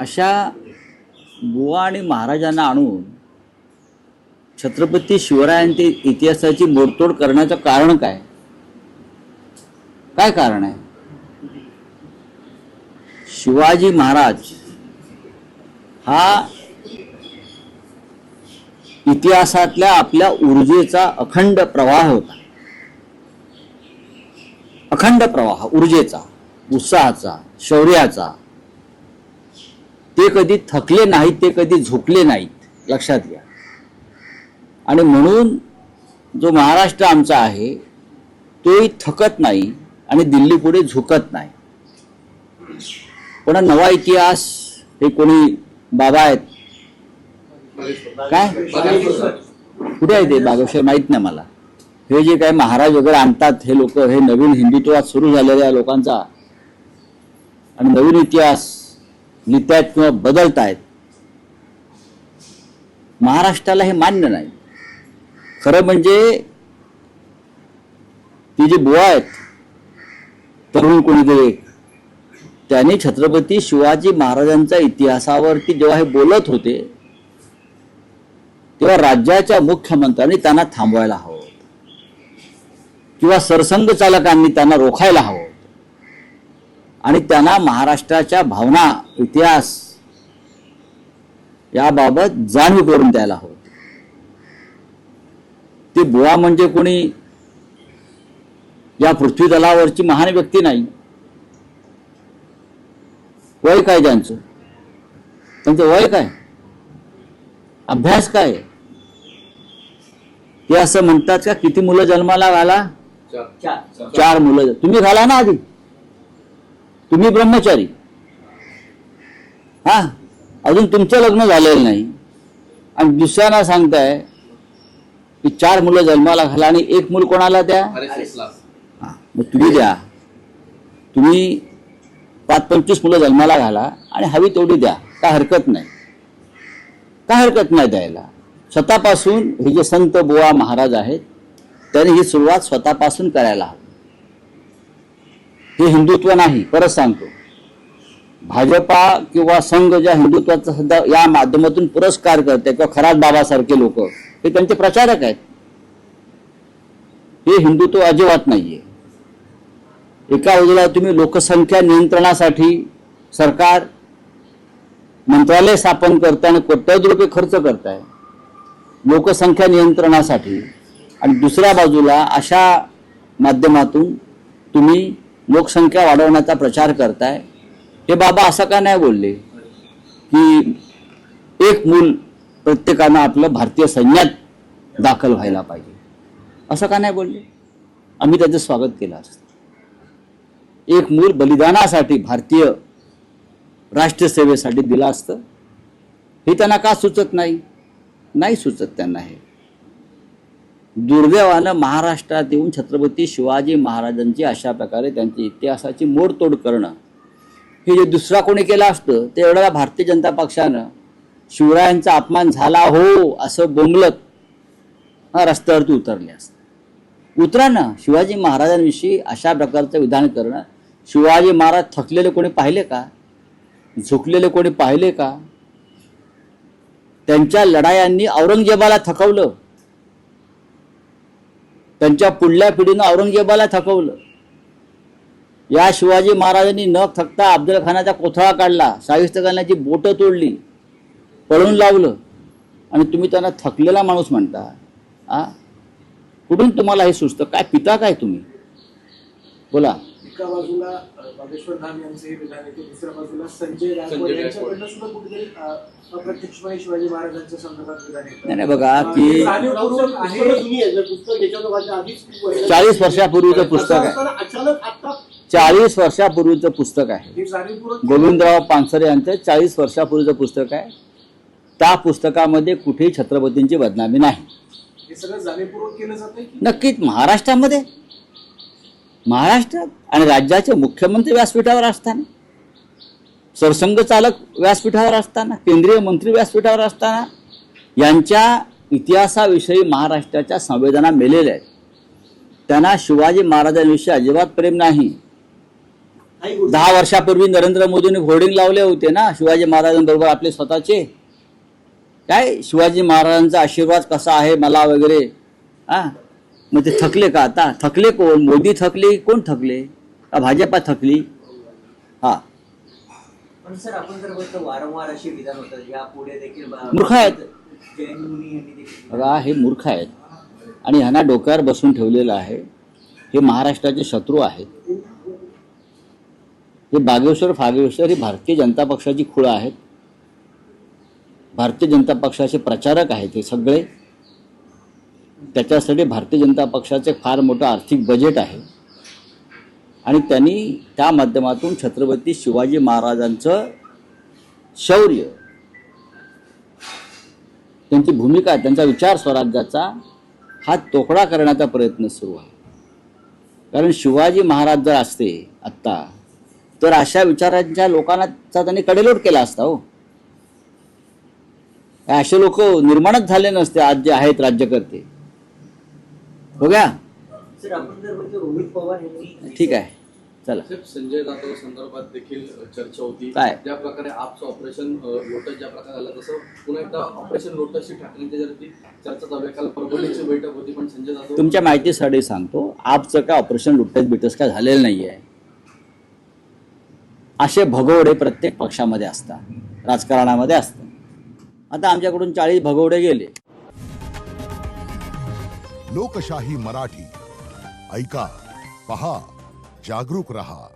अशा बुवा आणि महाराजांना आणून छत्रपती शिवरायांच्या इतिहासाची मोडतोड करण्याचं कारण काय? काय कारण आहे? शिवाजी महाराज हा इतिहासातल्या आपल्या ऊर्जेचा अखंड प्रवाह होता. अखंड प्रवाह ऊर्जेचा, उत्साहाचा, शौर्याचा. ते कधी थकले नाहीत, ते कधी झोपले नाहीत, लक्षात घ्या. आणि म्हणून जो महाराष्ट्र आमचा आहे तोही थकत नाही आणि दिल्ली पुढे झुकत नाही. पण नवा इतिहास हे कोणी बाबा आहेत काय, कुठे आहे ते बागेश्वर माहित नाही मला. हे जे काय महाराज वगैरे आणतात हे लोक, हे नवीन हिंदुत्वात सुरू झालेल्या लोकांचा आणि नवीन इतिहास लिहितायत किंवा बदलतायत. महाराष्ट्राला हे मान्य नाही. खरं म्हणजे ती जी बुवा आहेत तरुण कोणीतरी, त्यांनी छत्रपती शिवाजी महाराजांच्या इतिहासावरती जेव्हा हे बोलत होते तेव्हा राज्याच्या मुख्यमंत्र्यांनी त्यांना थांबवायला हवं किंवा सरसंघ चालकांनी त्यांना रोखायला हवं आणि त्यांना महाराष्ट्राच्या भावना, इतिहास याबाबत जाणीव करून द्यायला हवं. ती बुवा म्हणजे कोणी या पृथ्वी तलावरची महान व्यक्ती नाही. वय काय त्यांचं वय काय, अभ्यास काय? ते असं म्हणतात का किती मुलं जन्माला घाला? 4 मुलं. तुम्ही घाला ना आधी, तुम्ही ब्रह्मचारी. हा, अजून तुमचं लग्न झालेलं नाही आणि दुसऱ्यांना सांगताय की 4 मुलं जन्माला घाला आणि 1 मूल कोणाला द्या? हा, मग तुम्ही द्या. तुम्ही 25 मुलं जन्माला घाला आणि हवी तेवढी द्या, काय हरकत नाही, काय हरकत नाही द्यायला. स्वतःपासून हे जे संत बुवा महाराज आहेत त्यांनी ही सुरुवात स्वतःपासून करायला हवी. हे हिंदुत्व नाही. परत सांगतो, भाजपा किंवा संघ ज्या हिंदुत्वाचा सध्या या माध्यमातून पुरस्कार करते किंवा खरात बाबासारखे लोक, हे त्यांचे प्रचारक आहेत. हे हिंदुत्व अजिबात नाहीये. एका बाजूला तुम्ही लोकसंख्या नियंत्रणासाठी सरकार मंत्रालय स्थापन करताय आणि कोट्यवधी रुपये खर्च करताय लोकसंख्या नियंत्रणासाठी, आणि दुसऱ्या बाजूला अशा माध्यमातून तुम्ही लोकसंख्या वाढवण्याचा प्रचार करताय. हे बाबा असं का नाही बोलले की 1 मूल प्रत्येकानं आपलं भारतीय सैन्यात दाखल व्हायला पाहिजे? असं का नाही बोलले? आम्ही त्याचं स्वागत केलं असतं. 1 मूल बलिदानासाठी, भारतीय राष्ट्रसेवेसाठी दिलं असतं. हे त्यांना का सुचत नाही? नाही सुचत त्यांना. हे दुर्दैवानं महाराष्ट्रात येऊन छत्रपती शिवाजी महाराजांची अशा प्रकारे त्यांची इतिहासाची मोडतोड करणं, हे जे दुसरा कोणी केलं असतं ते एवढ्या भारतीय जनता पक्षानं शिवरायांचा अपमान झाला हो असं बोंबलत रस्त्यावरती उतरले असते. उतरा ना. शिवाजी महाराजांविषयी अशा प्रकारचं विधान करणं. शिवाजी महाराज थकलेले कोणी पाहिले का? झुकलेले कोणी पाहिले का? त्यांच्या लढायांनी औरंगजेबाला थकवलं. त्यांच्या पुढल्या पिढीनं औरंगजेबाला थकवलं. या शिवाजी महाराजांनी न थकता अफजल खानाचा कोथळा काढला, शाहिस्तेखानाची बोटं तोडली, पळून लावलं, आणि तुम्ही त्यांना थकलेला माणूस म्हणता. कुठून तुम्हाला हे सुचतं? काय पिता काय तुम्ही? बोला. एका बाजूला बागेश्वर धाम यांचे हे विधान आहे, दुसऱ्या बाजूला संजय राठोड यांच्याकडनं सुद्धा कुठेतरी अप्रत्यक्षपणे शिवाजी महाराजांच्या संदर्भात विधान येतं. नाही बघा की 40 वर्षापूर्वीचं पुस्तक आहे. 40 वर्षापूर्वीचं पुस्तक आहे. गोविंदराव पानसरे यांचं 40 वर्षापूर्वीचं पुस्तक आहे. त्या पुस्तकामध्ये कुठेही छत्रपतींची बदनामी नाही. हे सगळं जाणीवपूर्वक केलं जातंय. नक्कीच महाराष्ट्रामध्ये, महाराष्ट्रात आणि राज्याचे मुख्यमंत्री व्यासपीठावर असताना, सरसंघ चालक व्यासपीठावर असताना, केंद्रीय मंत्री व्यासपीठावर असताना यांच्या इतिहासाविषयी महाराष्ट्राच्या संवेदना मेलेल्या आहेत. त्यांना शिवाजी महाराजांविषयी अजिबात प्रेम नाही. हाही गोष्ट 10 वर्षापूर्वी नरेंद्र मोदींनी होर्डिंग लावले होते ना शिवाजी महाराजांबरोबर आपले स्वतःचे. काय शिवाजी महाराजांचा आशीर्वाद कसा आहे मला वगैरे. हा मग ते थकले का आता? थकले कोण? मोदी थकले? कोण थकले? का भाजपा थकली? हा पण सर आपण जर बघतो वारंवार अशी विधान होतात या पुढे देखील मूर्ख आहेत. जैन मुनी यांनी देखील बघा हे मूर्ख आहेत आणि ह्यांना डोक्यावर बसून ठेवलेलं आहे. हे महाराष्ट्राचे शत्रू आहेत. हे बागेश्वर फागेश्वर ही भारतीय जनता पक्षाची खुळं आहेत. भारतीय जनता पक्षाचे प्रचारक आहेत हे सगळे. त्याच्यासाठी भारतीय जनता पक्षाचे फार मोठं आर्थिक बजेट आहे आणि त्यांनी त्या माध्यमातून छत्रपती शिवाजी महाराजांचं शौर्य, त्यांची भूमिका, त्यांचा विचार स्वराज्याचा हा तोकडा करण्याचा प्रयत्न सुरू आहे. कारण शिवाजी महाराज जर असते आत्ता तर अशा विचारांच्या लोकांना त्यांनी कडेलोट केला असता. हो असे लोक निर्माणच झाले नसते आज जे आहेत राज्यकर्ते. बघा सर आपण जर बघतो रोहित पवार यांनी ठीक आहे चला. संजय जाधव संदर्भात देखील चर्चा होती. काय? ज्या प्रकारे आपचं ऑपरेशन लोटस ज्या प्रकारे झालं तसं पुन्हा एकदा ऑपरेशन लोटसची ठाकरेंच्या जरती चर्चा चालू आहे. काल परभणीची बैठक होती पण संजय जाधव तुमच्या माहितीसाठी सांगतो आपचं काय ऑपरेशन लुटस बिटस काय झालेलं नाही आहे. असे भगोडे प्रत्येक पक्षामध्ये असतात, राजकारणामध्ये असतात. आता आमच्याकडून 40 भगोडे गेले. लोकशाही मराठी ऐका, पहा, जागरूक रहा.